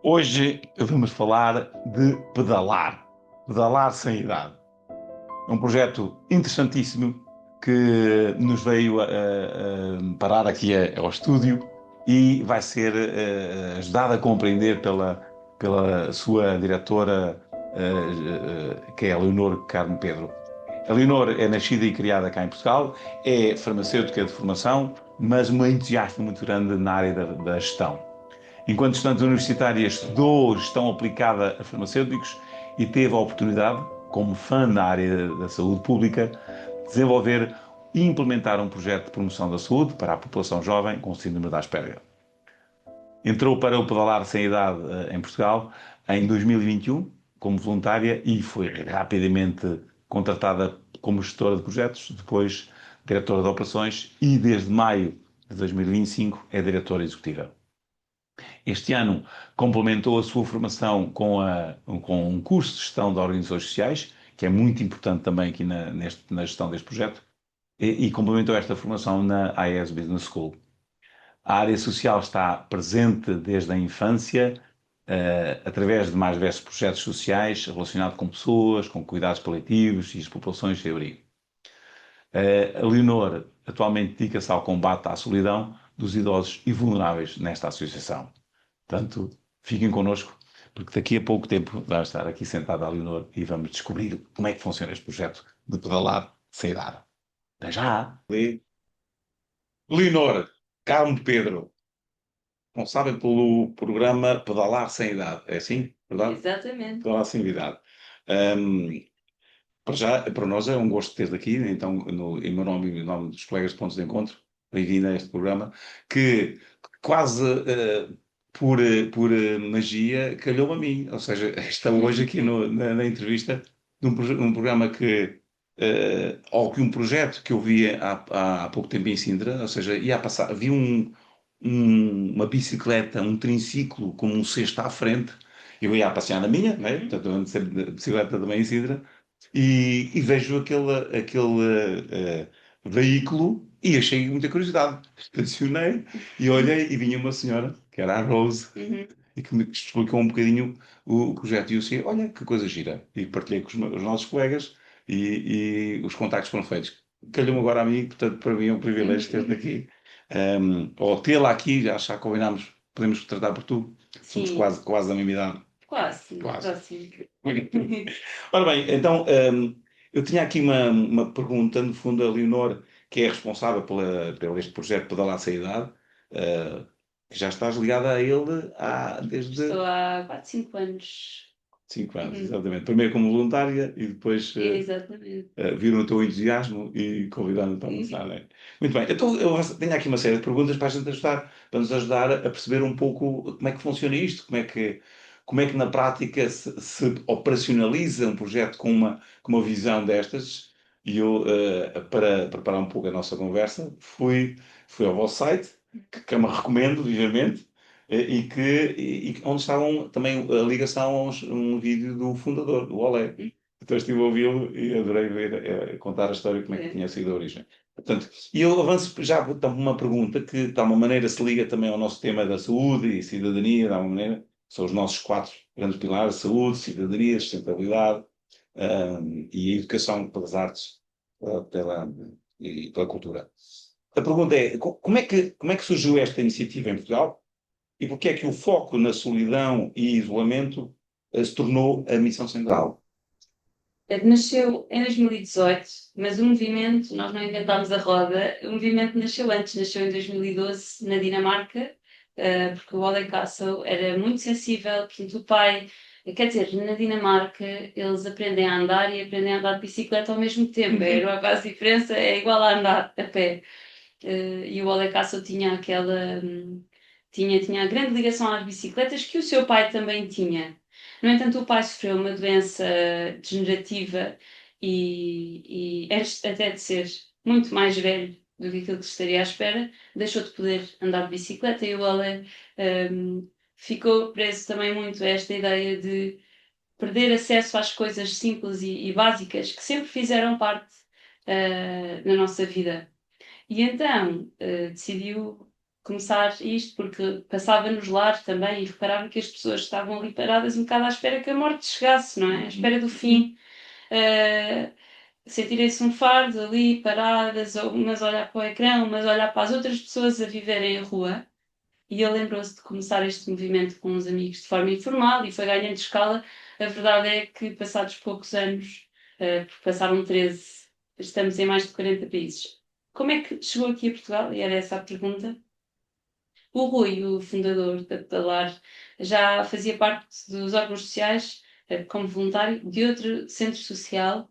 Hoje vamos falar de pedalar sem idade. É um projeto interessantíssimo que nos veio a parar aqui ao estúdio e vai ser ajudado a compreender pela sua diretora, que é a Leonor Carmo Pedro. A Leonor é nascida e criada cá em Portugal, é farmacêutica de formação, mas uma entusiasta muito grande na área da gestão. Enquanto estudante universitária, estudou gestão aplicada a farmacêuticos e teve a oportunidade, como fã na área da saúde pública, de desenvolver e implementar um projeto de promoção da saúde para a população jovem com síndrome de Asperger. Entrou para o Pedalar Sem Idade em Portugal em 2021 como voluntária e foi rapidamente contratada como gestora de projetos, depois diretora de operações e desde maio de 2025 é diretora executiva. Este ano complementou a sua formação com um curso de gestão de organizações sociais, que é muito importante também aqui na gestão deste projeto, e complementou esta formação na IES Business School. A área social está presente desde a infância, através de mais diversos projetos sociais relacionados com pessoas, com cuidados paliativos e as populações sem abrigo. A Leonor atualmente dedica-se ao combate à solidão dos idosos e vulneráveis nesta associação. Portanto, fiquem connosco, porque daqui a pouco tempo vai estar aqui sentada a Leonor e vamos descobrir como é que funciona este projeto de pedalar sem idade. Até já! Leonor, Carmo Pedro, não sabem pelo programa Pedalar Sem Idade, é assim? Verdade? Exatamente. Pedalar Sem Idade. Ahm, para já, para nós é um gosto ter-te aqui, então, em meu nome e em nome dos colegas de Pontos de Encontro, bem-vindo a este programa, que quase por magia calhou a mim. Ou seja, está hoje aqui na entrevista de um programa ou que um projeto que eu vi há pouco tempo em Sintra, ou seja, ia a passar, vi uma bicicleta, um triciclo com um cesto à frente, eu ia a passear na minha, né? Portanto, eu ando sempre de bicicleta também em Sintra, e vejo aquele veículo e achei muita curiosidade. Estacionei e olhei e vinha uma senhora, que era a Rose, Uhum. e que me explicou um bocadinho o projeto. E eu disse, olha, que coisa gira. E partilhei com os nossos colegas e os contactos foram feitos. Calhou-me agora a mim, portanto, para mim é um privilégio ter-te aqui. Ou tê-la aqui, já combinámos, podemos tratar por tu. Somos Sim, quase da mesma idade. quase, Quase. próximo. Ora bem, então, eu tinha aqui uma pergunta, no fundo, a Leonor, que é responsável pelo este projeto Pedalar Sem Idade, uh, que já estás ligada a ele desde Estou há 4, 5 anos. 5 anos, Uhum. exatamente. Primeiro como voluntária e depois Exatamente. viram o teu entusiasmo e convidaram-te para avançar, Uhum. não é? Muito bem, então eu tenho aqui uma série de perguntas para a gente ajudar, para nos ajudar a perceber um pouco como é que funciona isto, como é que na prática se operacionaliza um projeto com uma visão destas. E eu, para preparar um pouco a nossa conversa, fui ao vosso site, que eu me recomendo vivamente, onde estavam também a ligação um vídeo do fundador, do Olé. Então estive a ouvi-lo e adorei ver, contar a história, como é que É. tinha sido a origem. Portanto, e eu avanço já então, uma pergunta que, de alguma maneira, se liga também ao nosso tema da saúde e cidadania, de alguma maneira. São os nossos 4 grandes pilares: saúde, cidadania, sustentabilidade, e a educação pelas artes, e pela cultura. A pergunta é, como é que surgiu esta iniciativa em Portugal e porque é que o foco na solidão e isolamento se tornou a missão central? Nasceu em 2018, mas o movimento, nós não inventámos a roda, o movimento nasceu antes, nasceu em 2012 na Dinamarca, porque o Ole Castle era muito sensível, portanto o pai, quer dizer, na Dinamarca eles aprendem a andar e aprendem a andar de bicicleta ao mesmo tempo, é a quase diferença, é igual a andar a pé. E o Ole Castle tinha tinha a grande ligação às bicicletas que o seu pai também tinha. No entanto, o pai sofreu uma doença degenerativa e antes até de ser muito mais velho do que aquilo que se estaria à espera, deixou de poder andar de bicicleta e o Ole ficou preso também muito a esta ideia de perder acesso às coisas simples e básicas que sempre fizeram parte na nossa vida. E então decidiu começar isto, porque passava nos lares também e reparava que as pessoas estavam ali paradas um bocado à espera que a morte chegasse, não é? À espera do fim. Uh, Sentirem-se um fardo ali, paradas, ou umas a olhar para o ecrã, umas a olhar para as outras pessoas a viverem a rua. E ele lembrou-se de começar este movimento com uns amigos de forma informal e foi ganhando escala. A verdade é que, passados poucos anos, porque passaram 13, estamos em mais de 40 países. Como é que chegou aqui a Portugal? E era essa a pergunta. O Rui, o fundador da Pedalar, já fazia parte dos órgãos sociais, como voluntário, de outro centro social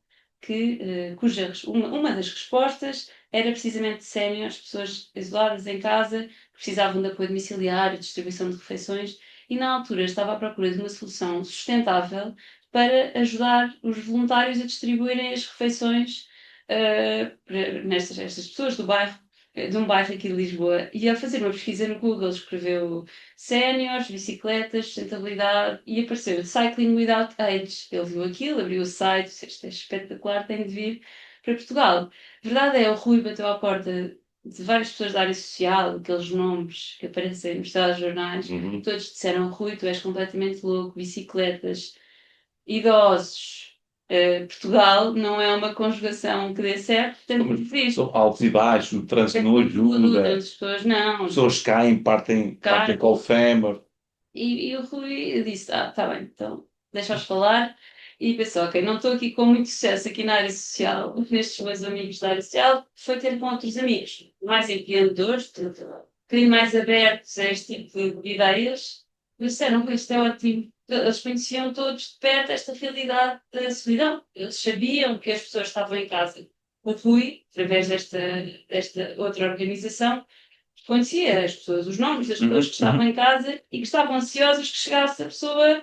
uma das respostas era precisamente séniores, pessoas isoladas em casa, que precisavam de apoio domiciliário, distribuição de refeições, e na altura estava à procura de uma solução sustentável para ajudar os voluntários a distribuírem as refeições nestas estas pessoas do bairro, de um bairro aqui de Lisboa. E ao fazer uma pesquisa no Google, escreveu séniores, bicicletas, sustentabilidade e apareceu Cycling Without Age. Ele viu aquilo, abriu o site, isto é espetacular, tem de vir para Portugal. A verdade é, o Rui bateu à porta de várias pessoas da área social, aqueles nomes que aparecem nos telejornais, todos disseram: Rui, tu és completamente louco, bicicletas, idosos. Portugal não é uma conjugação que dê certo, portanto, São altos e baixos, o trânsito não ajuda, as pessoas não. as pessoas caem, partem com o fémur. E o Rui disse: tá bem, então deixa-os falar. E pensou: ok, não estou aqui com muito sucesso aqui na área social, nestes meus amigos da área social, foi ter com outros amigos, mais empreendedores, um bocadinho mais abertos a este tipo de ideias. E disseram que isto é ótimo. Eles conheciam todos de perto esta realidade da solidão. Eles sabiam que as pessoas estavam em casa. O Rui, através desta outra organização, conhecia as pessoas, os nomes das pessoas que estavam em casa e que estavam ansiosas que chegasse a pessoa,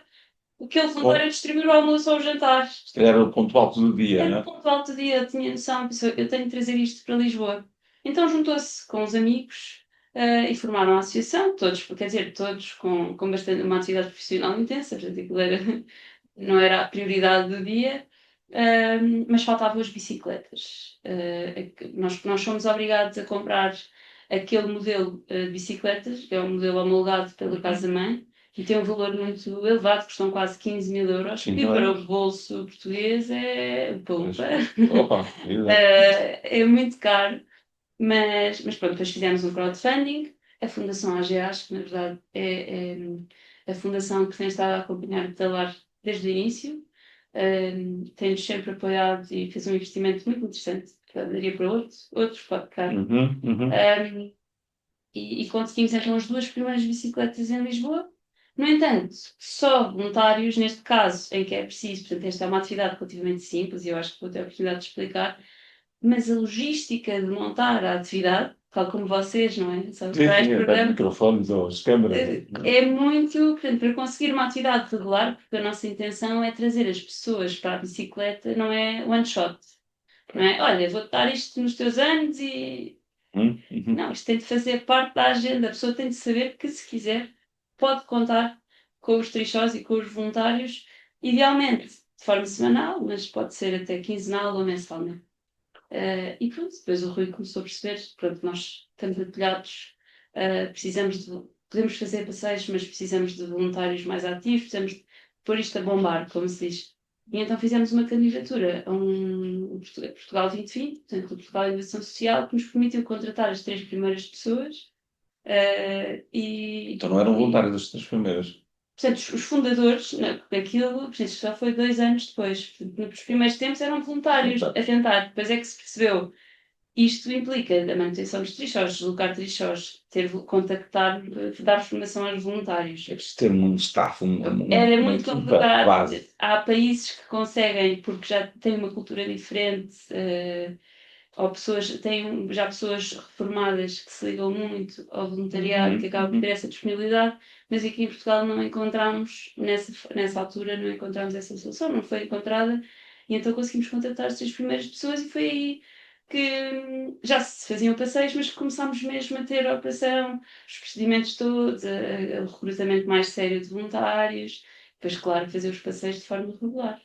aquele voluntário a distribuir o almoço ou o jantar. Era o ponto alto do dia, Era né? o ponto alto do dia, eu tinha noção, pensou, eu tenho de trazer isto para Lisboa. Então juntou-se com os amigos e formaram a associação, todos, quer dizer, todos com bastante, uma atividade profissional intensa, portanto, aquilo não era a prioridade do dia. Mas faltavam as bicicletas. Nós somos obrigados a comprar aquele modelo de bicicletas, que é um modelo homologado pela Casa-Mãe, e tem um valor muito elevado, custam quase 15 mil euros, Sim, que não é? para o bolso português é pompa. Opa, É muito caro, mas pronto, depois fizemos um crowdfunding, a Fundação AGAs, que na verdade é a fundação que tem estado a acompanhar o Talar desde o início, tem-nos sempre apoiado e fez um investimento muito interessante, que daria para outros podcasts. E conseguimos então as duas primeiras bicicletas em Lisboa. No entanto, só voluntários, neste caso, em que é preciso, portanto, esta é uma atividade relativamente simples e eu acho que vou ter a oportunidade de explicar, mas a logística de montar a atividade, tal como vocês, não é? Sabe, sim, para este programa, microfones ou as câmaras. é muito, portanto, para conseguir uma atividade regular, porque a nossa intenção é trazer as pessoas para a bicicleta, não é one shot. Não é? Olha, vou-te dar isto nos teus anos e não, isto tem de fazer parte da agenda. A pessoa tem de saber que, se quiser, pode contar com os trixós e com os voluntários, idealmente de forma semanal, mas pode ser até quinzenal ou mensalmente. E pronto, depois o Rui começou a perceber, pronto, nós estamos apoiados, podemos fazer passeios, mas precisamos de voluntários mais ativos, precisamos de pôr isto a bombar, como se diz. E então fizemos uma candidatura a um Portugal 2020, portanto, o Portugal Inovação Social, que nos permitiu contratar as três primeiras pessoas. Então não eram voluntários as três primeiras. Portanto, os fundadores daquilo, portanto, isto já foi 2 anos depois. Portanto, nos primeiros tempos eram voluntários a tentar, depois é que se percebeu. Isto implica a manutenção dos trixós, deslocar trixós, contactar, dar formação aos voluntários. É preciso ter um staff, Era uma muito equipa complicado. base. Há países que conseguem, porque já têm uma cultura diferente, ou têm já pessoas reformadas que se ligam muito ao voluntariado, que acabam por ter essa disponibilidade, mas aqui em Portugal não encontramos, nessa altura, não encontramos essa solução, não foi encontrada, e então conseguimos contactar as três primeiras pessoas e foi aí que já se faziam passeios, mas que começámos mesmo a ter a operação, os procedimentos todos, o recrutamento mais sério de voluntários, depois, claro, fazer os passeios de forma regular.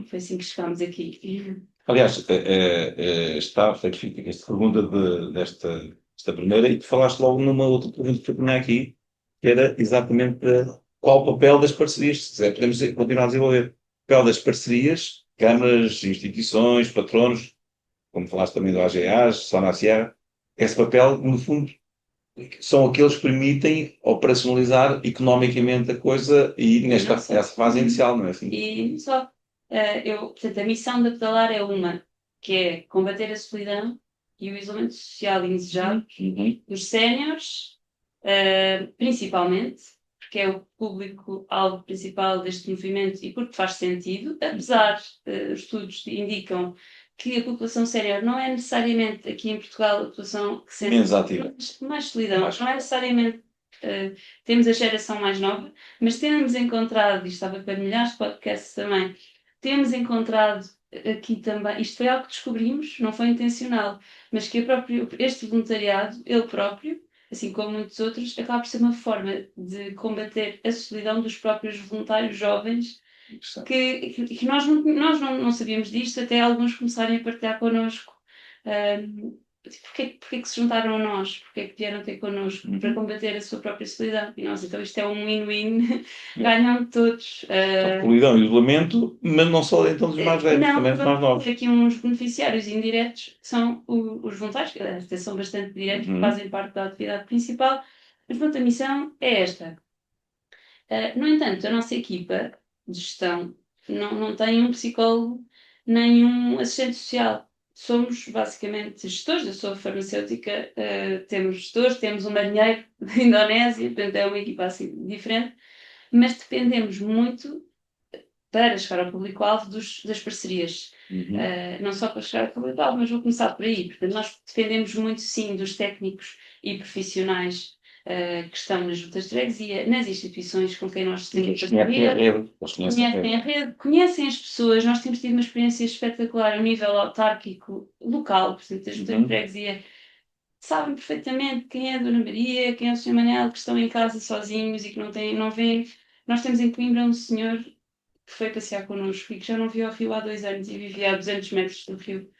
Foi assim que chegámos aqui. Aliás, está, retifica esta pergunta desta Esta primeira, e tu falaste logo numa outra pergunta que eu tinha aqui, que era exatamente qual o papel das parcerias, se quiser, podemos continuar a desenvolver. O papel das parcerias, câmaras, instituições, patronos, como falaste também do AGAs, Sona Sierra, esse papel, no fundo, são aqueles que permitem operacionalizar economicamente a coisa e nesta essa fase inicial, não é assim? E só, portanto, a missão da Pedalar é uma, que é combater a solidão e o isolamento social indesejado dos séniores, principalmente, porque é o público-alvo principal deste movimento e porque faz sentido, apesar, os estudos indicam que a população sénior não é necessariamente, aqui em Portugal, a população que sente Menos ativa. mais solidão, não é necessariamente, temos a geração mais nova, mas temos encontrado, e estava para milhares de podcasts também, temos encontrado aqui também, isto foi algo que descobrimos, não foi intencional, mas que este voluntariado, ele próprio, assim como muitos outros, acaba por ser uma forma de combater a solidão dos próprios voluntários jovens, que nós não sabíamos disto até alguns começarem a partilhar connosco. Porquê que se juntaram a nós? Porquê que vieram ter connosco? Para combater a sua própria solidão. E nós, então isto é um win-win, ganham todos. Solidão e isolamento, mas não só então dos mais velhos, Não, também dos mais novos. aqui uns beneficiários indiretos, que são os voluntários, que até são bastante diretos, que fazem parte da atividade principal. Mas pronto, a missão é esta. No entanto, a nossa equipa de gestão não tem um psicólogo nem um assistente social. Somos basicamente gestores. Eu sou farmacêutica, temos gestores, temos um marinheiro da Indonésia, portanto é uma equipa assim diferente, mas dependemos muito para chegar ao público-alvo das parcerias. Não só para chegar ao público-alvo, mas vou começar por aí. Portanto, nós dependemos muito, sim, dos técnicos e profissionais que estão nas juntas de freguesia, nas instituições com quem nós temos parceria. Conhecem a rede, conhecem as pessoas. Nós temos tido uma experiência espetacular a nível autárquico local, portanto, as juntas de freguesia sabem perfeitamente quem é a Dona Maria, quem é o Sr. Manel, que estão em casa sozinhos e que não vêm. Nós temos em Coimbra um senhor que foi passear connosco e que já não viu o rio há 2 anos e vivia a 200 metros do rio.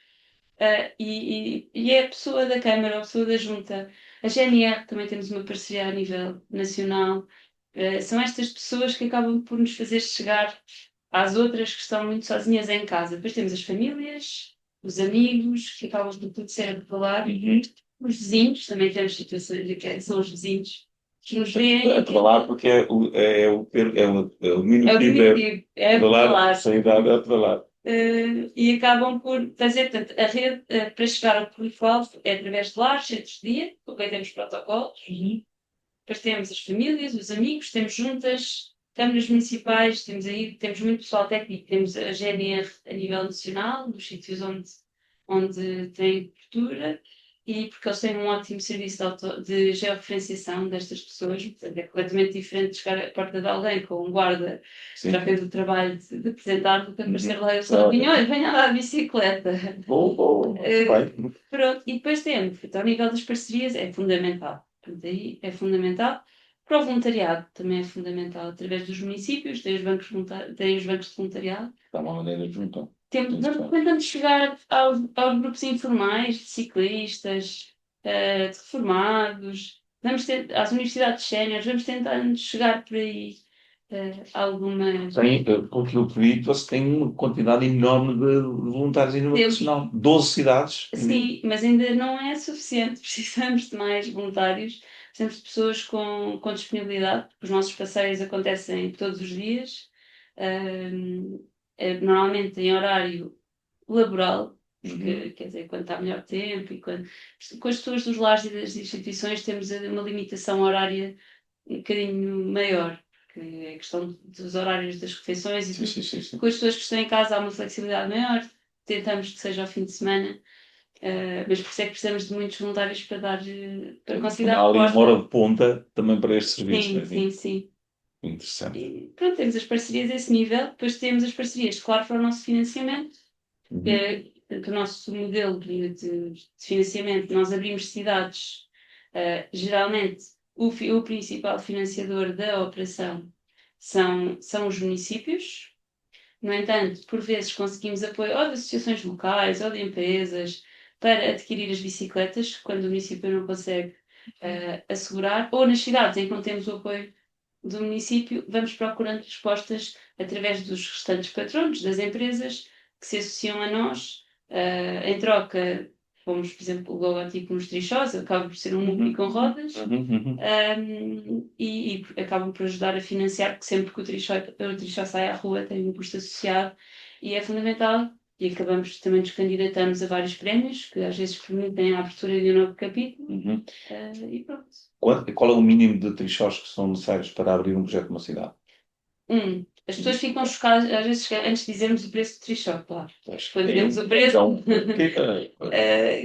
E é a pessoa da Câmara, a pessoa da Junta. A GNR também temos uma parceria a nível nacional. São estas pessoas que acabam por nos fazer chegar às outras que estão muito sozinhas em casa. Depois temos as famílias, os amigos, que acabam por tudo ser a falar. Os vizinhos, também temos situações em que são os vizinhos que nos veem. A pedalar porque é o diminutivo. É pedalar, sem idade é pedalar. E acabam por fazer, portanto, a rede para chegar ao público-alvo é através de lares, centros de dia, com quem temos protocolos. Depois temos as famílias, os amigos, temos juntas, câmaras municipais, temos muito pessoal técnico, temos a GNR a nível nacional, nos sítios onde tem cobertura, e porque eles têm um ótimo serviço de georreferenciação destas pessoas, portanto é completamente diferente de chegar à porta de alguém com um guarda que já fez o trabalho de apresentar do que aparecer lá eu sozinho, olha, venha andar de bicicleta. Pronto, e depois temos, então, ao nível das parcerias é fundamental. Portanto, aí é fundamental. Para o voluntariado também é fundamental, através dos municípios, tem os bancos de voluntariado. Dá uma maneira de juntar. Tentamos chegar aos grupos informais de ciclistas, de reformados, às universidades séniores, vamos tentando chegar por aí algumas. Pelo que eu vi, você tem uma quantidade enorme de voluntários em nível nacional. 12 cidades. Sim, mas ainda não é suficiente. Precisamos de mais voluntários. Precisamos de pessoas com disponibilidade, porque os nossos passeios acontecem todos os dias. Normalmente em horário laboral, porque, quer dizer, quando está melhor tempo e com as pessoas dos lares e das instituições temos uma limitação horária um bocadinho maior, que é a questão dos horários das refeições e tudo. Sim. Com as pessoas que estão em casa há uma flexibilidade maior, tentamos que seja ao fim de semana, mas por isso é que precisamos de muitos voluntários para conseguir dar ali uma resposta. hora de ponta também para este serviço. Sim. Interessante. E, pronto, temos as parcerias a esse nível, depois temos as parcerias, claro, para o nosso financiamento, que o nosso modelo de financiamento, nós abrimos cidades, geralmente o principal financiador da operação são os municípios. No entanto, por vezes conseguimos apoio ou de associações locais ou de empresas, para adquirir as bicicletas, quando o município não consegue assegurar, ou nas cidades em que não temos o apoio do município, vamos procurando respostas através dos restantes patronos das empresas que se associam a nós. Em troca, fomos, por exemplo, o logotipo nos trichós, acaba por ser um núcleo com rodas, e acabam por ajudar a financiar, porque sempre que o trichó sai à rua tem um custo associado e é fundamental. E acabamos também nos candidatamos a vários prémios, que às vezes permitem a abertura de um novo capítulo. E pronto. Qual é o mínimo de trichós que são necessários para abrir um projeto numa cidade? As pessoas ficam chocadas, às vezes, antes de dizermos o preço do trichó, claro. Quando dizemos o preço,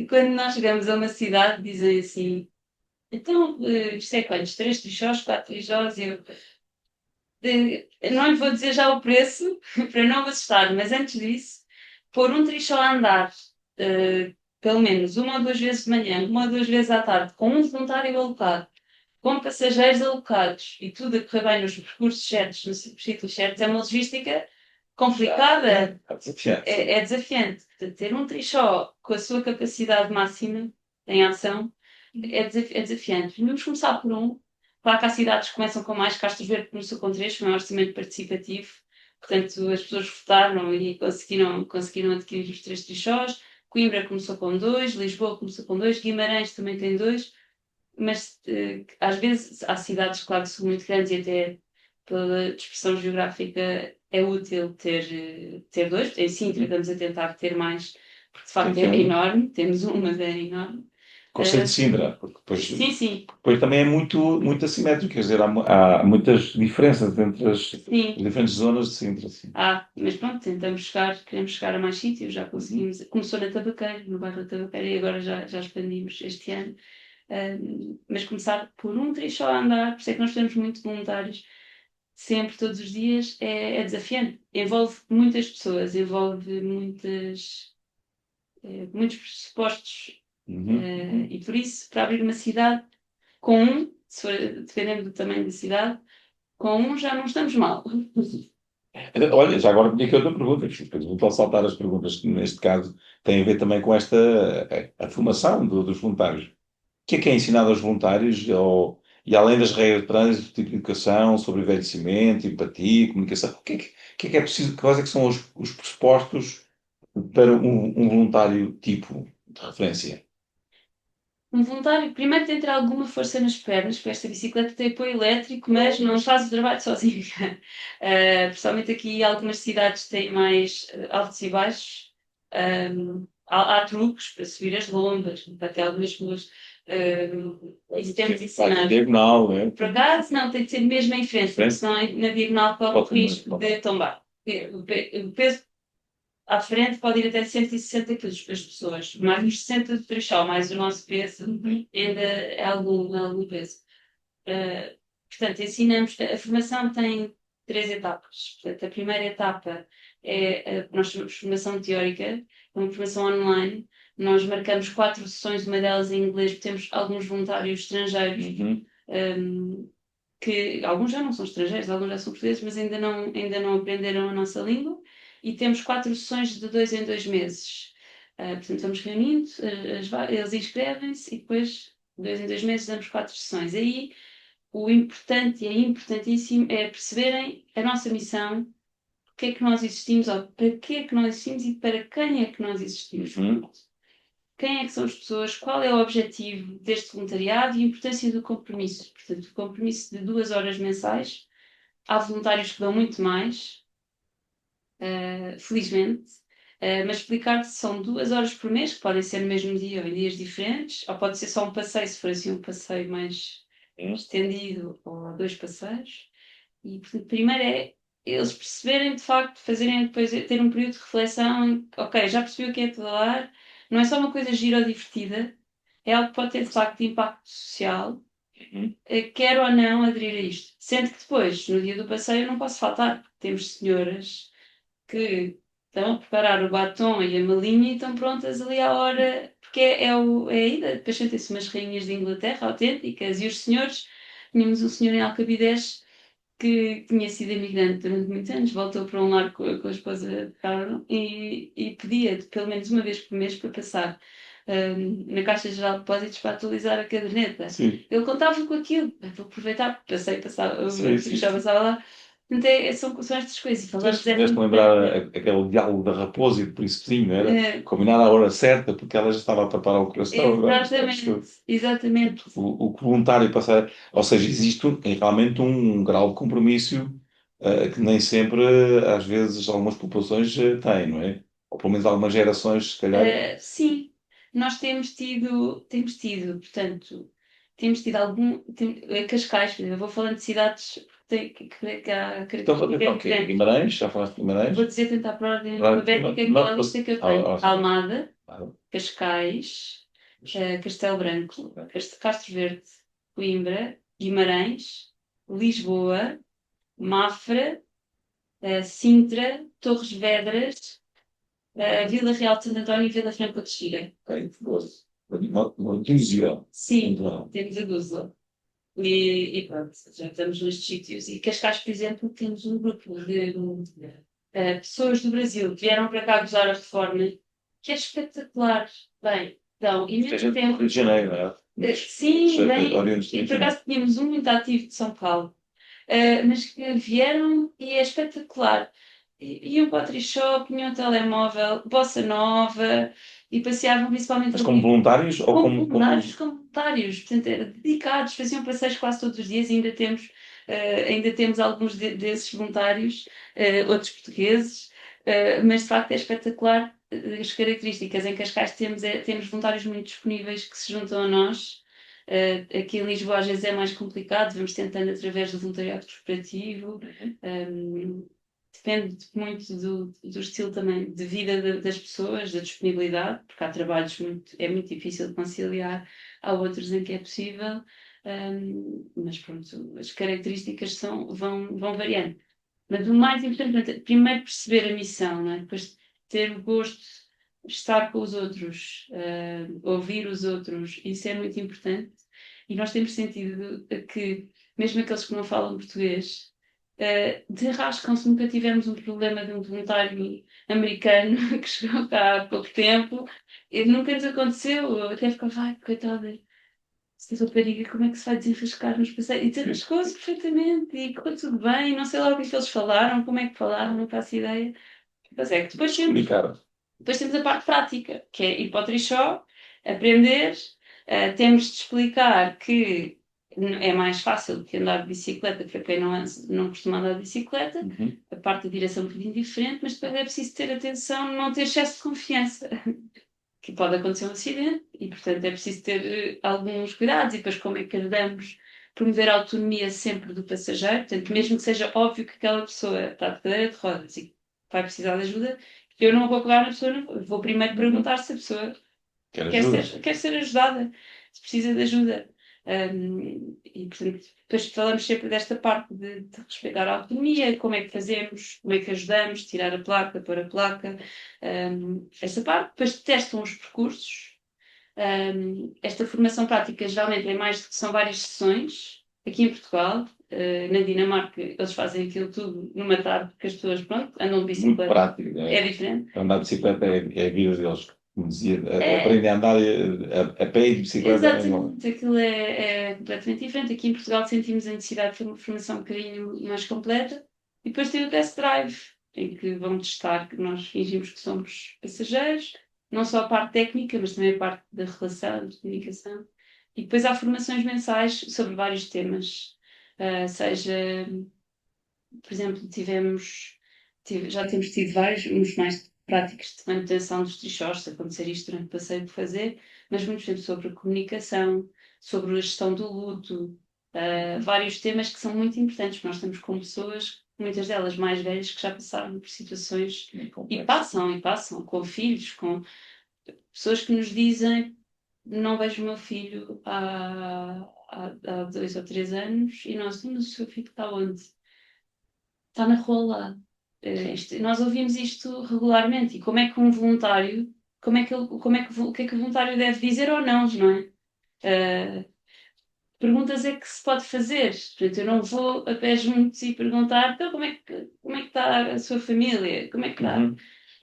quando nós chegamos a uma cidade, dizem assim: então, isto é quantos? 3 trichós, 4 trichós? Eu não lhe vou dizer já o preço, para não me assustar, mas antes disso, pôr um trichó a andar, pelo menos 1 ou 2 vezes de manhã, 1 ou 2 vezes à tarde, com um voluntário alocado, com passageiros alocados e tudo a correr bem nos percursos certos, nos sítios certos, é uma logística complicada. É desafiante. Portanto, ter um trichó com a sua capacidade máxima em ação é desafiante. Vamos começar por um. Claro que há cidades que começam com mais. Castro Verde começou com 3, foi um orçamento participativo. Portanto, as pessoas votaram e conseguiram adquirir os 3 trichós. Coimbra começou com 2, Lisboa começou com 2, Guimarães também tem 2. Mas às vezes há cidades, claro, que são muito grandes e até pela dispersão geográfica é útil ter 2. Em Sintra estamos a tentar ter mais, porque de facto é enorme. Temos um, mas é enorme. Conselho de Sintra, porque depois, Sim. depois também é muito assimétrico, quer dizer, há muitas diferenças entre as diferentes zonas de Sintra. Sim. Mas pronto, queremos chegar a mais sítios, já conseguimos. Começou na Tabaqueira, no bairro da Tabaqueira, e agora já expandimos este ano. Mas começar por um trichó a andar, por isso é que nós temos muitos voluntários, sempre, todos os dias, é desafiante. Envolve muitas pessoas, envolve muitos pressupostos. E por isso, para abrir uma cidade com um, dependendo do tamanho da cidade, com um já não estamos mal. Olha, já agora tinha aqui outra pergunta, vou posso saltar as perguntas, que neste caso têm a ver também com esta a formação dos voluntários. O que é ensinado aos voluntários, e além das regras de trânsito, tipo de educação, sobre envelhecimento, empatia, comunicação, o que é preciso, quais é que são os pressupostos para um voluntário tipo de referência? Um voluntário, primeiro tem de ter alguma força nas pernas, porque esta bicicleta tem apoio elétrico, mas não faz o trabalho sozinha. Principalmente aqui, algumas cidades têm mais altos e baixos. Há truques para subir as lombas, até algumas ruas. Isso temos de ensinar. Diagonal, não é? Por acaso, não, tem de ser mesmo em frente, porque senão na diagonal corre o risco de tombar. O peso à frente pode ir até 160 kg para as pessoas. Mais os 60 de trichal, mais o nosso peso, ainda é algum peso. Portanto, ensinamos. A formação tem 3 etapas. Portanto, a primeira etapa é nós chamamos de formação teórica, é uma formação online. Nós marcamos 4 sessões, uma delas em inglês, porque temos alguns voluntários estrangeiros. Que alguns já não são estrangeiros, alguns já são portugueses, mas ainda não aprenderam a nossa língua. E temos 4 sessões de 2 em 2 meses. Portanto, vamos reunindo, eles inscrevem-se e depois, 2 em 2 meses, damos 4 sessões. Aí, o importante e é importantíssimo é perceberem a nossa missão, porque é que nós existimos, ou para que é que nós existimos e para quem é que nós existimos. Quem é que são as pessoas, qual é o objetivo deste voluntariado e a importância do compromisso. Portanto, o compromisso de 2 horas mensais. Há voluntários que dão muito mais, felizmente, mas explicar que são 2 horas por mês, que podem ser no mesmo dia ou em dias diferentes, ou pode ser só um passeio, se for assim um passeio mais estendido, ou 2 passeios. E, portanto, primeiro é eles perceberem, de facto, fazerem depois ter um período de reflexão em que, ok, já percebi o que é pedalar, não é só uma coisa gira ou divertida, é algo que pode ter, de facto, impacto social. Quero ou não aderir a isto. Sendo que depois, no dia do passeio, eu não posso faltar, porque temos senhoras que estão a preparar o batom e a malinha e estão prontas ali à hora, porque é a ida. Depois sentem-se umas rainhas de Inglaterra autênticas e os senhores, tínhamos um senhor em Alcabidez que tinha sido imigrante durante muitos anos, voltou para um lar com a esposa de Carol e pedia pelo menos uma vez por mês para passar na Caixa Geral de Depósitos para atualizar a caderneta. Sim. Ele contava com aquilo. Vou aproveitar, porque passei, passava, Sim, sim. já passava lá. Portanto, são estas coisas. E falamos Fizeste lembrar aquele diálogo da raposa e do príncipezinho, não era? Combinado à hora certa, porque ela já estava a preparar o coração. Exatamente. O voluntário passar, ou seja, existe realmente um grau de compromisso que nem sempre, às vezes, algumas populações têm, não é? Ou pelo menos algumas gerações, se calhar. Sim, nós temos tido Cascais, por exemplo, eu vou falando de cidades que há Então, características ok, diferentes. Guimarães, já falaste de Guimarães? Vou dizer tentar por ordem Claro, alfabética, que é a lista que eu tenho. Almada, Cascais, Castelo Branco, Castro Verde, Coimbra, Guimarães, Lisboa, Mafra, Sintra, Torres Vedras, Vila Real de Santo António e Vila Franca de Xira. Ok, uma dúzia. Sim, temos a dúzia. E pronto, já estamos nestes sítios. E Cascais, por exemplo, temos um grupo de pessoas do Brasil que vieram para cá gozar a reforma, que é espetacular. Bem, então, imenso tempo. Rio de Janeiro, não é? Sim, bem, e por acaso tínhamos um muito ativo de São Paulo, mas que vieram e é espetacular. Iam para o Trishop, punham o telemóvel, bossa nova, e passeavam principalmente Mas como voluntários ou como... como voluntários, portanto, dedicados, faziam passeios quase todos os dias, e ainda temos alguns desses voluntários, outros portugueses, mas de facto é espetacular. As características em Cascais temos voluntários muito disponíveis que se juntam a nós. Aqui em Lisboa às vezes é mais complicado, vamos tentando através do voluntariado corporativo. Depende muito do estilo também de vida das pessoas, da disponibilidade, porque há trabalhos é muito difícil de conciliar, há outros em que é possível, mas pronto, as características vão variando. Mas o mais importante é primeiro perceber a missão, não é? Depois ter o gosto de estar com os outros, ouvir os outros, isso é muito importante. E nós temos sentido que, mesmo aqueles que não falam português, derrascam-se. Nunca tivemos um problema de um voluntário americano que chegou cá há pouco tempo, e nunca nos aconteceu. Eu até ficava, ai, coitada, esta rapariga, como é que se vai desenrascar nos passeios? E desenrascou-se perfeitamente, e correu tudo bem. Não sei lá o que é que eles falaram, como é que falaram, não faço ideia. Mas é que depois temos a parte prática, que é ir para o Trixó, aprender, temos de explicar que é mais fácil do que andar de bicicleta para quem não costuma andar de bicicleta. A parte da direção é um bocadinho diferente, mas depois é preciso ter atenção, não ter excesso de confiança, que pode acontecer um acidente, e portanto é preciso ter alguns cuidados. E depois como é que ajudamos a promover a autonomia sempre do passageiro, portanto mesmo que seja óbvio que aquela pessoa está de cadeira de rodas e vai precisar de ajuda, eu não vou pegar na pessoa, vou primeiro perguntar se a pessoa quer ser ajudada, se precisa de ajuda. E portanto, depois falamos sempre desta parte de respeitar a autonomia, como é que fazemos, como é que ajudamos, tirar a placa, pôr a placa, essa parte. Depois testam os percursos. Esta formação prática geralmente são várias sessões. Aqui em Portugal, na Dinamarca, eles fazem aquilo tudo numa tarde, porque as pessoas, pronto, andam de bicicleta. Muito prático, é diferente. Andar de bicicleta é a vida deles. Como dizia, aprender a andar a pé e de bicicleta. Exatamente, aquilo é completamente diferente. Aqui em Portugal sentimos a necessidade de uma formação um bocadinho mais completa. E depois tem o test drive, em que vão testar que nós fingimos que somos passageiros, não só a parte técnica, mas também a parte da relação, de comunicação. E depois há formações mensais sobre vários temas, seja, por exemplo, já temos tido vários, uns mais práticos de manutenção dos trichós, se acontecer isto durante o passeio, de fazer, mas muito tempo sobre a comunicação, sobre a gestão do luto, vários temas que são muito importantes, porque nós estamos com pessoas, muitas delas mais velhas, que já passaram por situações e passam com filhos, com pessoas que nos dizem: não vejo o meu filho há 2 ou 3 anos, e nós dizemos: o seu filho está onde? Está na rua lá. Nós ouvimos isto regularmente. E como é que um voluntário, o que é que o voluntário deve dizer ou não é? Perguntas é que se pode fazer. Portanto, eu não vou a pé juntos e perguntar: então como é que está a sua família? Como é que está?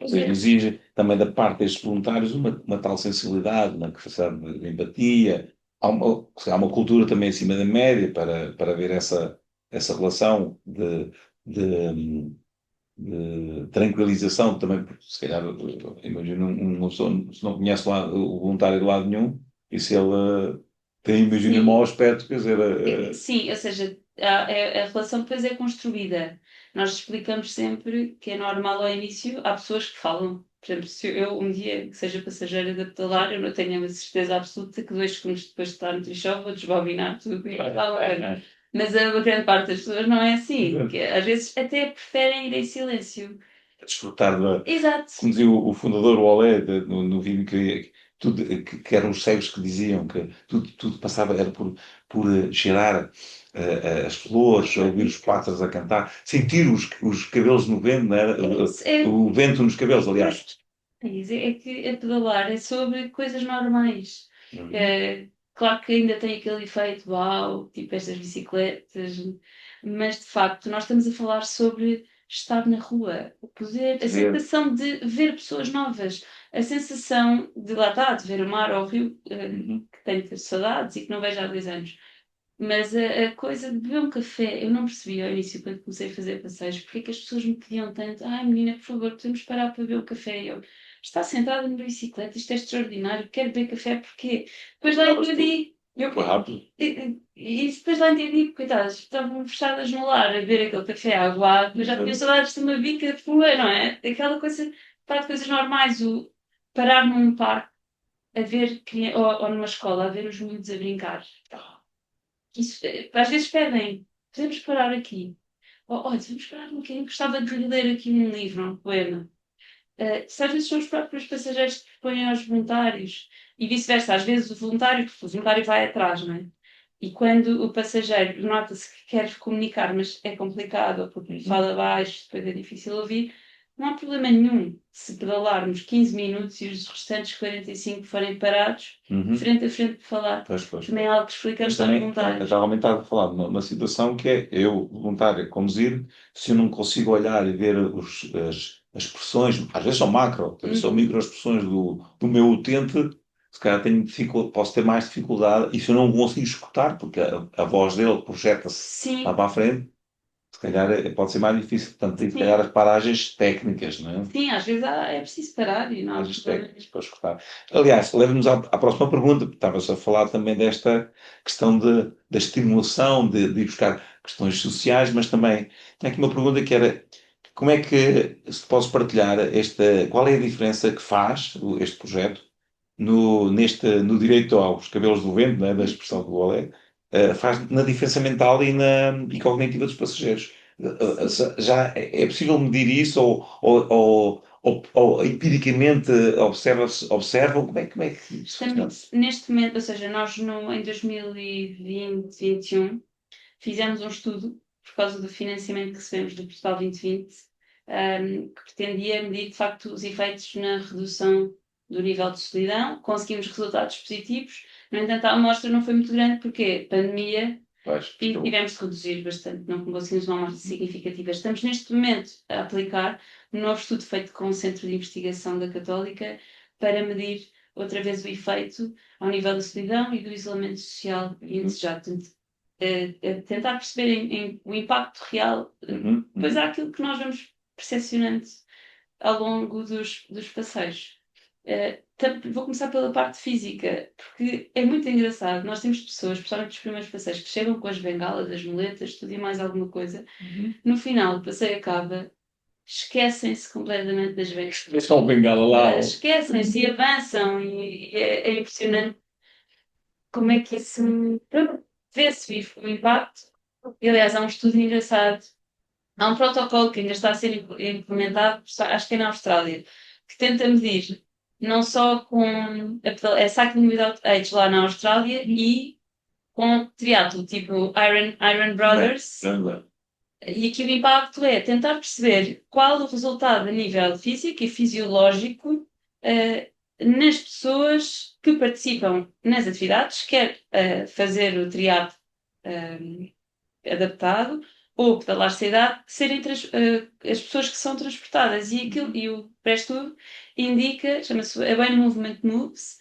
Ou seja, exige também da parte destes voluntários uma tal sensibilidade, uma capacidade de empatia. Há uma cultura também acima da média para ver essa relação de tranquilização também, porque se calhar, imagino, uma pessoa se não conhece o voluntário de lado nenhum, e se ele tem, imagina, um mau Sim. aspecto, quer dizer, Sim, ou seja, a relação depois é construída. Nós explicamos sempre que é normal ao início, há pessoas que falam. Por exemplo, se eu um dia que seja passageira da pedalar, eu não tenho a certeza absoluta que 2 segundos depois de estar no trinchão vou desbobinar tudo e tal. Mas a grande parte das pessoas não é assim, que às vezes até preferem ir em silêncio. desfrutar da. Exato. Como dizia o fundador, o Olé, no vídeo, que eram os cegos que diziam que tudo passava, era por cheirar as flores, ouvir os pássaros a cantar, sentir os cabelos no vento, não era? O vento nos cabelos, aliás. É que a pedalar é sobre coisas normais. Claro que ainda tem aquele efeito, uau, tipo estas bicicletas, mas de facto nós estamos a falar sobre estar na rua, o poder, a sensação de ver pessoas novas, a sensação de lá estar, de ver o mar ou o rio, que tenho saudades e que não vejo há 2 anos. Mas a coisa de beber um café, eu não percebi ao início, quando comecei a fazer passeios, porque é que as pessoas me pediam tanto, ai menina, por favor, podemos parar para beber um café. E eu, está sentada numa bicicleta, isto é extraordinário, quero beber café, porque depois lá entendi. Foi rápido. E depois lá entendi, coitadas, estavam fechadas no lar a beber aquele café aguado, mas já tinha saudades de uma bica de fumar, não é? Aquela coisa, para de coisas normais, o parar num parque a ver, ou numa escola, a ver os miúdos a brincar. Isso, às vezes pedem, podemos parar aqui. Olha, vamos parar um bocadinho, gostava de ler aqui um livro, um poema. Se às vezes são os próprios passageiros que propõem aos voluntários e vice-versa, às vezes o voluntário vai atrás, não é? E quando o passageiro nota-se que quer comunicar, mas é complicado, ou porque fala baixo, depois é difícil ouvir, não há problema nenhum se pedalarmos 15 minutos e os restantes 45 forem parados, frente a frente de falar. Pois. Também é algo que explicamos aos voluntários. Realmente estava a falar de uma situação que é eu, voluntário, a conduzir, se eu não consigo olhar e ver as expressões, às vezes são macro, às vezes são micro expressões do meu utente, se calhar posso ter mais dificuldade, e se eu não consigo escutar, porque a voz dele projeta-se lá para a frente, se calhar pode ser mais difícil. Portanto, tem se calhar as paragens técnicas, não é? Sim, às vezes é preciso parar e não há Paragens problema. técnicas para escutar. Aliás, leva-nos à próxima pergunta, porque estavas a falar também desta questão da estimulação, de ir buscar questões sociais, mas também tem aqui uma pergunta que era como é que, se podes partilhar, qual é a diferença que faz este projeto no direito aos cabelos do vento, né, da expressão do Olé, faz na diferença mental e cognitiva dos passageiros. Já é possível medir isso ou empiricamente observam? Como é que isso funciona? Neste momento, ou seja, nós em 2020, 2021, fizemos um estudo por causa do financiamento que recebemos do Portal 2020, que pretendia medir de facto os efeitos na redução do nível de solidão. Conseguimos resultados positivos, no entanto, a amostra não foi muito grande porque pandemia e tivemos de reduzir bastante, não conseguimos uma amostra significativa. Estamos neste momento a aplicar um novo estudo feito com o Centro de Investigação da Católica para medir outra vez o efeito ao nível da solidão e do isolamento social indesejado. Tentar perceber o impacto real, pois há aquilo que nós vamos percepcionando ao longo dos passeios. Vou começar pela parte física, porque é muito engraçado. Nós temos pessoas, especialmente os primeiros passeios, que chegam com as bengalas, as muletas, tudo e mais alguma coisa. No final, o passeio acaba, esquecem-se completamente das bengalas. Deixam a bengala lá. Esquecem-se e avançam, e é impressionante como é que isso vê-se, vive o impacto. E, aliás, há um estudo engraçado. Há um protocolo que ainda está a ser implementado, acho que é na Austrália, que tenta medir não só com a Cycling Without Age lá na Austrália e com triatlo, tipo Iron Brothers. E aqui o impacto é tentar perceber qual o resultado a nível físico e fisiológico nas pessoas que participam nas atividades, quer fazer o triatlo adaptado, ou pedalar cidade, serem as pessoas que são transportadas. E o pré-estudo indica, chama-se A When Movement Moves,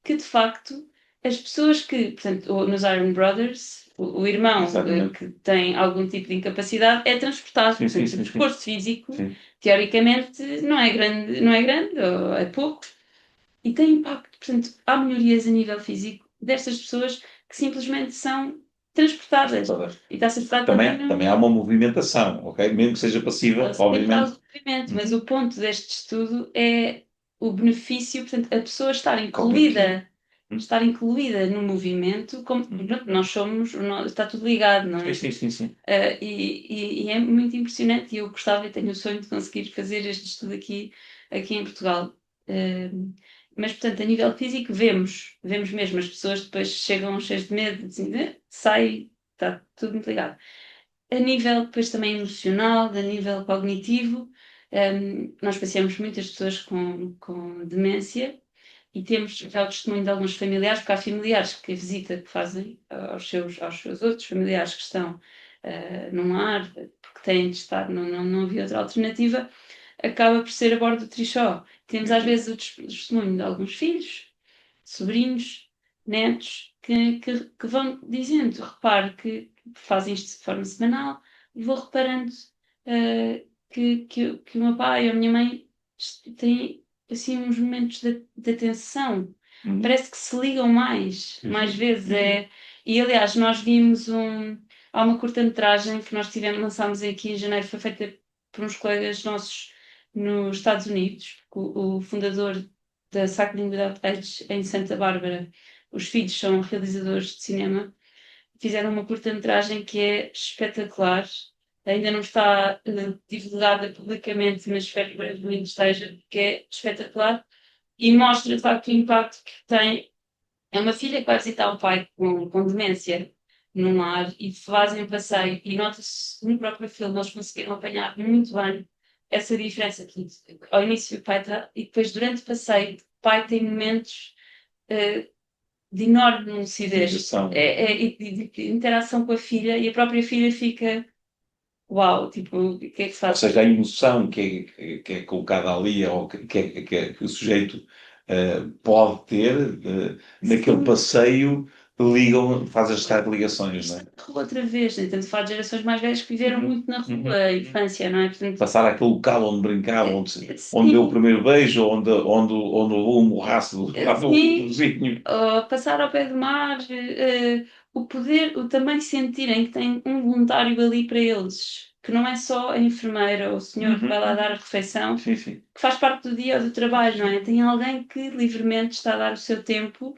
que de facto as pessoas que, portanto, nos Iron Brothers, o irmão que tem algum tipo de incapacidade é transportado. Portanto, o esforço físico, teoricamente, não é grande ou é pouco, e tem impacto. Portanto, há melhorias a nível físico destas pessoas que simplesmente são transportadas. E está-se a tratar também há uma movimentação, ok? Mesmo que seja passiva, obviamente. Mas o ponto deste estudo é o benefício, portanto, a pessoa estar incluída no movimento, como nós somos, está tudo ligado, não é? Sim. E é muito impressionante, e eu gostava e tenho o sonho de conseguir fazer este estudo aqui em Portugal. Mas, portanto, a nível físico, vemos mesmo, as pessoas depois chegam cheias de medo, assim, sai, está tudo muito ligado. A nível depois também emocional, a nível cognitivo, nós passeamos muitas pessoas com demência e temos já o testemunho de alguns familiares, porque há familiares que a visita que fazem aos seus outros familiares que estão num lar, porque têm de estar, não havia outra alternativa, acaba por ser a bordo do Trixó. Temos às vezes o testemunho de alguns filhos, sobrinhos, netos, que vão dizendo, repare que fazem isto de forma semanal, e vou reparando que o meu pai ou a minha mãe têm assim uns momentos de atenção. Parece que se ligam mais vezes. E aliás, nós vimos há uma curta-metragem que nós lançámos aqui em janeiro, foi feita por uns colegas nossos nos Estados Unidos. O fundador da Cycling Without Age em Santa Bárbara, os filhos são realizadores de cinema, fizeram uma curta-metragem que é espetacular. Ainda não está divulgada publicamente, mas espero que brevemente esteja, porque é espetacular e mostra de facto o impacto que tem. É uma filha que vai visitar um pai com demência num lar e fazem um passeio e nota-se no próprio filme, eles conseguiram apanhar muito bem essa diferença. Ao início o pai está, e depois durante o passeio o pai tem momentos de enorme lucidez de interação com a filha e a própria filha fica uau, tipo, o que é que se faz? Ou seja, a emoção que é colocada ali, ou que o sujeito pode ter naquele passeio, faz as tais ligações, não é? Outra vez, né? Estamos a falar de gerações mais velhas que viveram muito na rua, a infância, não é? Portanto, passar àquele local onde brincava, onde deu o primeiro beijo, onde levou um morraço do vizinho. Passar ao pé do mar, o poder, o também sentirem que tem um voluntário ali para eles, que não é só a enfermeira ou o senhor que vai lá dar a refeição, que faz parte do dia do trabalho, não é? Tem alguém que livremente está a dar o seu tempo.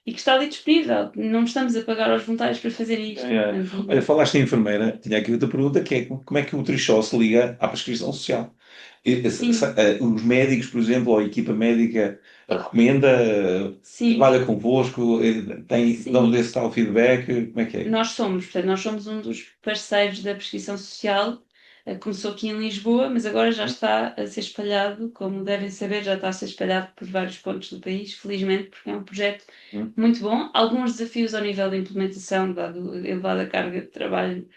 E que está ali disponível. Não estamos a pagar aos voluntários para fazerem isto. Olha, falaste em enfermeira, tinha aqui outra pergunta, que é como é que o Trixó se liga à prescrição social? Os médicos, por exemplo, ou a equipa médica recomenda, trabalha convosco, dão esse tal feedback, como é que é? Nós somos um dos parceiros da prescrição social. Começou aqui em Lisboa, mas agora já está a ser espalhado, como devem saber, já está a ser espalhado por vários pontos do país, felizmente, porque é um projeto muito bom. Alguns desafios ao nível da implementação, dado a elevada carga de trabalho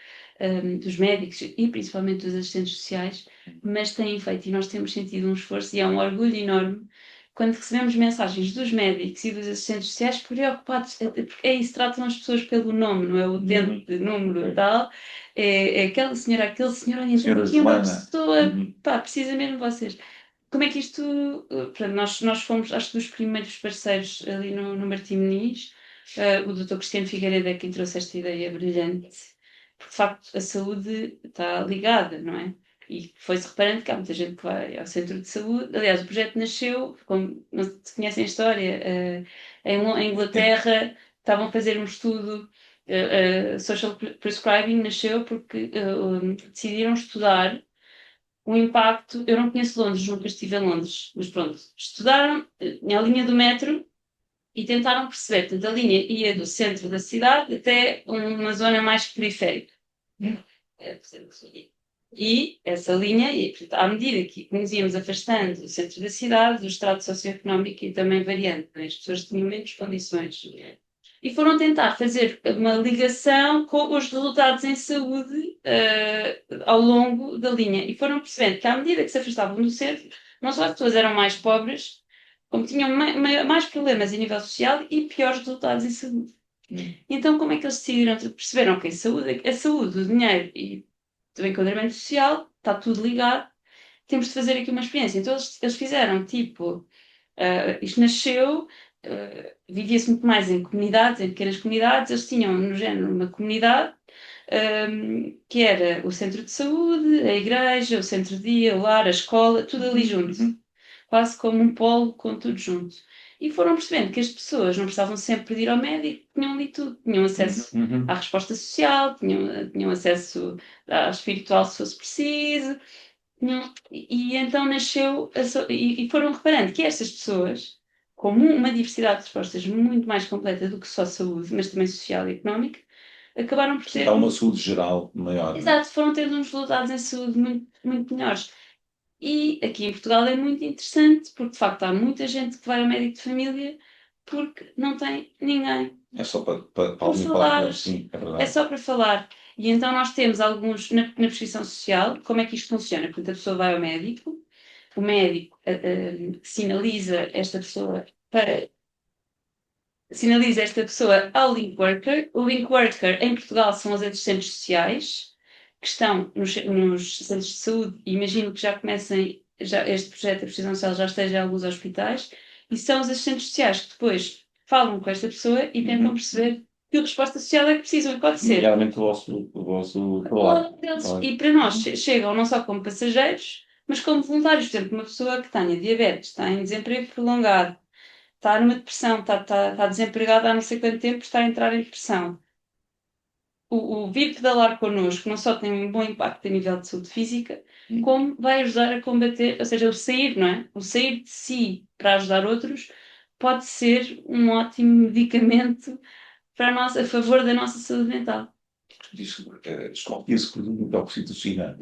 dos médicos e principalmente dos assistentes sociais, mas têm feito e nós temos sentido um esforço e é um orgulho enorme quando recebemos mensagens dos médicos e dos assistentes sociais preocupados, porque é isso, tratam as pessoas pelo nome, não é o utente, número e tal. É aquela senhora, aquele senhor, olha, aqui uma pessoa, pá, precisa mesmo de vocês. Como é que isto. Portanto, nós fomos, acho que, dos primeiros parceiros ali no Martim Moniz. O Dr. Cristiano Figueiredo é quem trouxe esta ideia brilhante, porque de facto a saúde está ligada, não é? E foi-se reparando que há muita gente que vai ao centro de saúde. Aliás, o projeto nasceu, como não se conhecem a história, em Inglaterra estavam a fazer um estudo. Social prescribing nasceu porque decidiram estudar o impacto. Eu não conheço Londres, nunca estive em Londres, mas pronto, estudaram a linha do metro e tentaram perceber. Portanto, a linha ia do centro da cidade até uma zona mais periférica. E essa linha, portanto, à medida que nos íamos afastando do centro da cidade, do estrato socioeconómico e também variante, as pessoas tinham menos condições e foram tentar fazer uma ligação com os resultados em saúde ao longo da linha. E foram percebendo que, à medida que se afastavam do centro, não só as pessoas eram mais pobres, como tinham mais problemas a nível social e piores resultados em saúde. Então, como é que eles decidiram? Perceberam que a saúde, o dinheiro e o enquadramento social está tudo ligado, temos de fazer aqui uma experiência. Então, eles fizeram tipo. Isto nasceu, vivia-se muito mais em comunidades, em pequenas comunidades. Eles tinham, no género, uma comunidade que era o centro de saúde, a igreja, o centro-dia, o lar, a escola, tudo ali junto. Quase como um polo com tudo junto. E foram percebendo que as pessoas não precisavam sempre de ir ao médico, tinham ali tudo. Tinham acesso à resposta social, tinham acesso à espiritual se fosse preciso. E então nasceu, e foram reparando que estas pessoas, com uma diversidade de respostas muito mais completa do que só saúde, mas também social e económica, acabaram por ter. Dá uma saúde geral maior. Exato, foram tendo uns resultados em saúde muito, muito melhores. E aqui em Portugal é muito interessante, porque de facto há muita gente que vai ao médico de família porque não tem ninguém. É só para alguém falar. Sim, é É verdade. só para falar. E então nós temos alguns, na prescrição social, como é que isto funciona? Portanto, a pessoa vai ao médico, o médico sinaliza esta pessoa ao link worker. O link worker em Portugal são os assistentes sociais que estão nos centros de saúde, e imagino que já comecem, este projeto da prescrição social já esteja em alguns hospitais, e são os assistentes sociais que depois falam com esta pessoa e tentam perceber que resposta social é que precisam, e pode ser. Realmente o vosso trabalho. E para nós chegam não só como passageiros, mas como voluntários. Por exemplo, uma pessoa que tenha diabetes, está em desemprego prolongado, está numa depressão, está desempregada há não sei quanto tempo, está a entrar em depressão. O vir pedalar connosco não só tem um bom impacto a nível de saúde física, como vai ajudar a combater, ou seja, o sair, não é? O sair de si para ajudar outros pode ser um ótimo medicamento para a favor da nossa saúde mental. Desconfia-se que muito oxitocina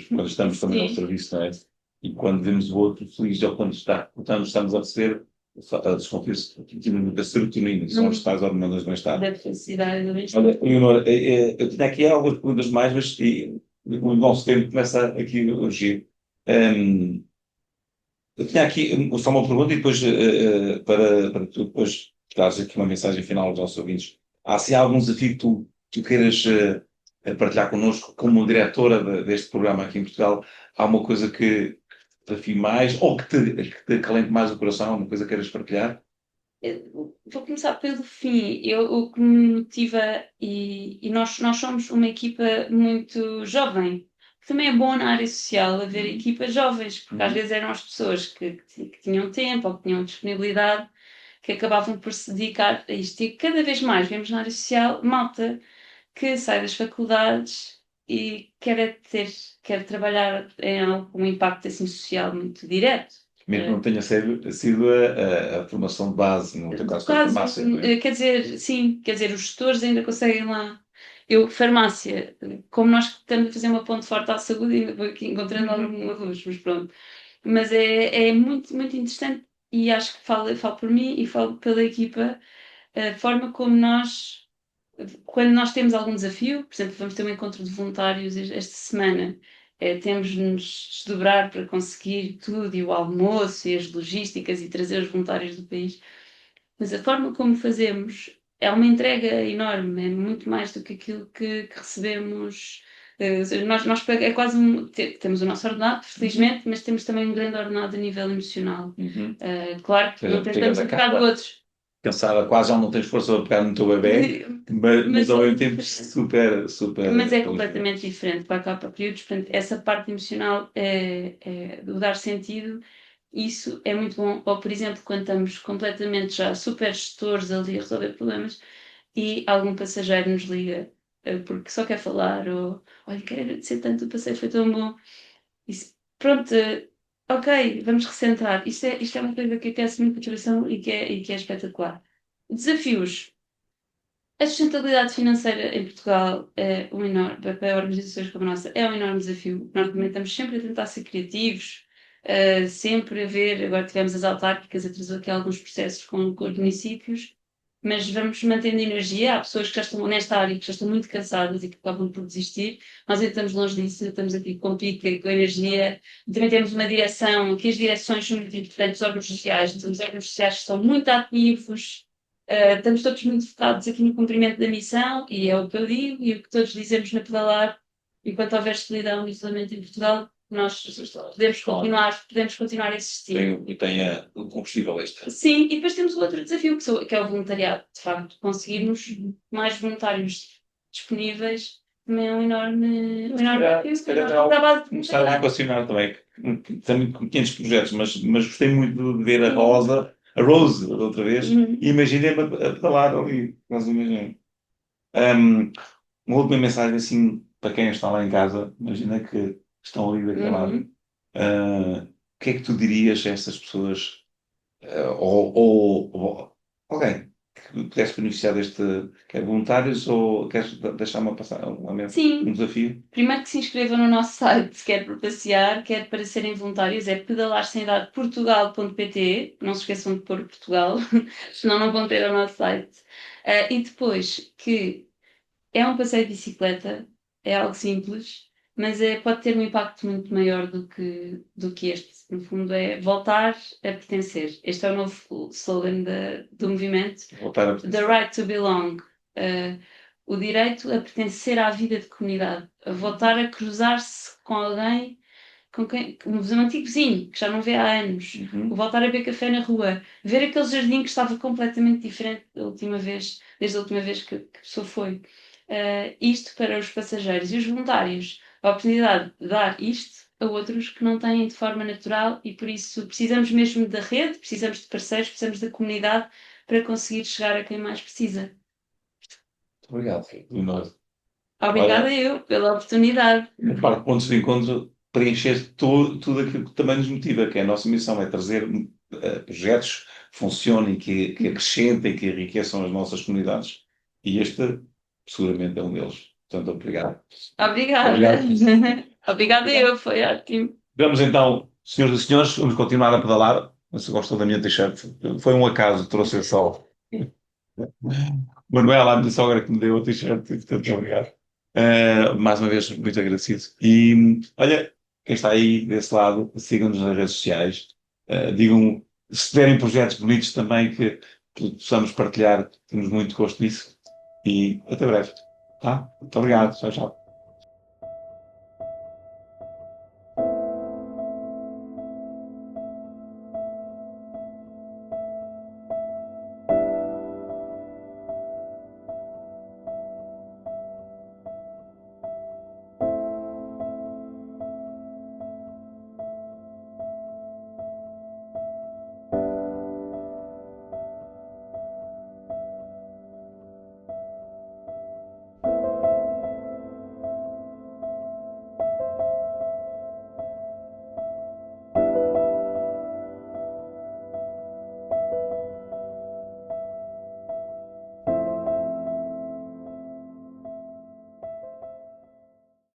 quando estamos também ao serviço, não é? E quando vemos o outro feliz ou quando estamos a receber, desconfia-se da serotonina, que são os tais hormonas do bem-estar. Da felicidade, do bem-estar. Olha, Leonor, eu tinha aqui algumas perguntas mais, mas o nosso tempo começa aqui a urgir. Eu tinha aqui só uma pergunta e depois para tu depois dares aqui uma mensagem final aos nossos ouvintes. Há assim algum desafio que tu queiras partilhar connosco como diretora deste programa aqui em Portugal? Há uma coisa que te desafie mais ou que te acalente mais o coração? Alguma coisa que queiras partilhar? Vou começar pelo fim. O que me motiva, e nós somos uma equipa muito jovem. Também é bom na área social haver equipas jovens, porque às vezes eram as pessoas que tinham tempo ou que tinham disponibilidade que acabavam por se dedicar a isto. E cada vez mais vemos na área social malta que sai das faculdades e quer trabalhar em algo com um impacto assim, social muito direto. Mesmo que não tenha sido a formação de base, no teu caso, foi Quase, farmácia, não é? quer dizer, sim, quer dizer, os gestores ainda conseguem lá. Eu, farmácia, como nós estamos a fazer uma ponte forte à saúde, ainda vou aqui encontrando alguma luz, mas pronto. Mas é muito, muito interessante, e acho que falo por mim e falo pela equipa, a forma como nós, quando nós temos algum desafio, por exemplo, vamos ter um encontro de voluntários esta semana, temos de nos desdobrar para conseguir tudo, e o almoço, e as logísticas, e trazer os voluntários do país. Mas a forma como fazemos é uma entrega enorme, é muito mais do que aquilo que recebemos. Ou seja, é quase temos o nosso ordenado, felizmente, mas temos também um grande ordenado a nível emocional. Claro que não tentamos a pegar de outros. Cansada, quase já não tens força para pegar no teu bebê, mas ao mesmo tempo super, super. Mas é completamente diferente, para cá, para períodos. Portanto, essa parte emocional do dar sentido, isso é muito bom. Ou, por exemplo, quando estamos completamente já super gestores ali a resolver problemas e algum passageiro nos liga porque só quer falar, ou olha, quero agradecer tanto, o passeio foi tão bom. Pronto, ok, vamos recentrar. Isto é uma coisa que aquece muito a motivação e que é espetacular. Desafios. A sustentabilidade financeira em Portugal é um enorme, para organizações como a nossa, é um enorme desafio. Nós também estamos sempre a tentar ser criativos, sempre a ver, agora tivemos as autárquicas, atrasou aqui alguns processos com os municípios, mas vamos mantendo energia. Há pessoas que já estão nesta área que já estão muito cansadas e que acabam por desistir. Nós ainda estamos longe disso, estamos aqui com pica, com energia. Também temos uma direção, que as direções são muito importantes, os órgãos sociais, temos órgãos sociais que são muito ativos. Estamos todos muito focados aqui no cumprimento da missão, e é o que eu digo, e o que todos dizemos na Pedalar, enquanto houver solidão e isolamento em Portugal, nós podemos continuar a existir. Tem o combustível extra. Sim, e depois temos o outro desafio, que é o voluntariado. De facto, conseguirmos mais voluntários disponíveis também é um enorme desafio. Se calhar já começar a equacionar também. Também com 500 projetos, mas gostei muito de ver a Rose, outra vez, e imaginei-me a pedalar ali, quase imaginei. Uma última mensagem, assim, para quem está lá em casa, imagina que estão ali daquele lado. O que é que tu dirias a essas pessoas, ou alguém que pudesse beneficiar deste, quer voluntários, ou queres deixar-me passar um desafio? Primeiro que se inscrevam no nosso site, quer para passear, quer para serem voluntários, é pedalarsemidade.portugal.pt. Não se esqueçam de pôr Portugal, senão não vão ter o nosso site. E depois que é um passeio de bicicleta, é algo simples, mas pode ter um impacto muito maior do que este. No fundo, é voltar a pertencer. Este é o novo slogan do movimento. Voltar a pertencer. The right to belong. O direito a pertencer à vida de comunidade. A voltar a cruzar-se com alguém, um antigo vizinho, que já não vê há anos. O voltar a beber café na rua. Ver aquele jardim que estava completamente diferente desde a última vez que a pessoa foi. Isto para os passageiros e os voluntários, a oportunidade de dar isto a outros que não têm de forma natural, e por isso precisamos mesmo da rede, precisamos de parceiros, precisamos da comunidade para conseguir chegar a quem mais precisa. Muito obrigado, Leonor. Obrigada eu pela oportunidade. Na parte de pontos de encontro, preencher tudo aquilo que também nos motiva, que é a nossa missão, é trazer projetos que funcionem, que acrescentem, que enriqueçam as nossas comunidades. E este seguramente é um deles. Portanto, obrigado. Obrigada. Obrigada eu, foi ótimo. Vamos então, senhoras e senhores, vamos continuar a pedalar. Se gostam da minha t-shirt, foi um acaso, trouxe só. Manuela, a minha sogra que me deu a t-shirt, portanto, obrigado. Mais uma vez, muito agradecido. E olha, quem está aí desse lado, sigam-nos nas redes sociais. Digam se tiverem projetos bonitos também que possamos partilhar, temos muito gosto nisso. E até breve. Tá? Muito obrigado. Tchau, tchau.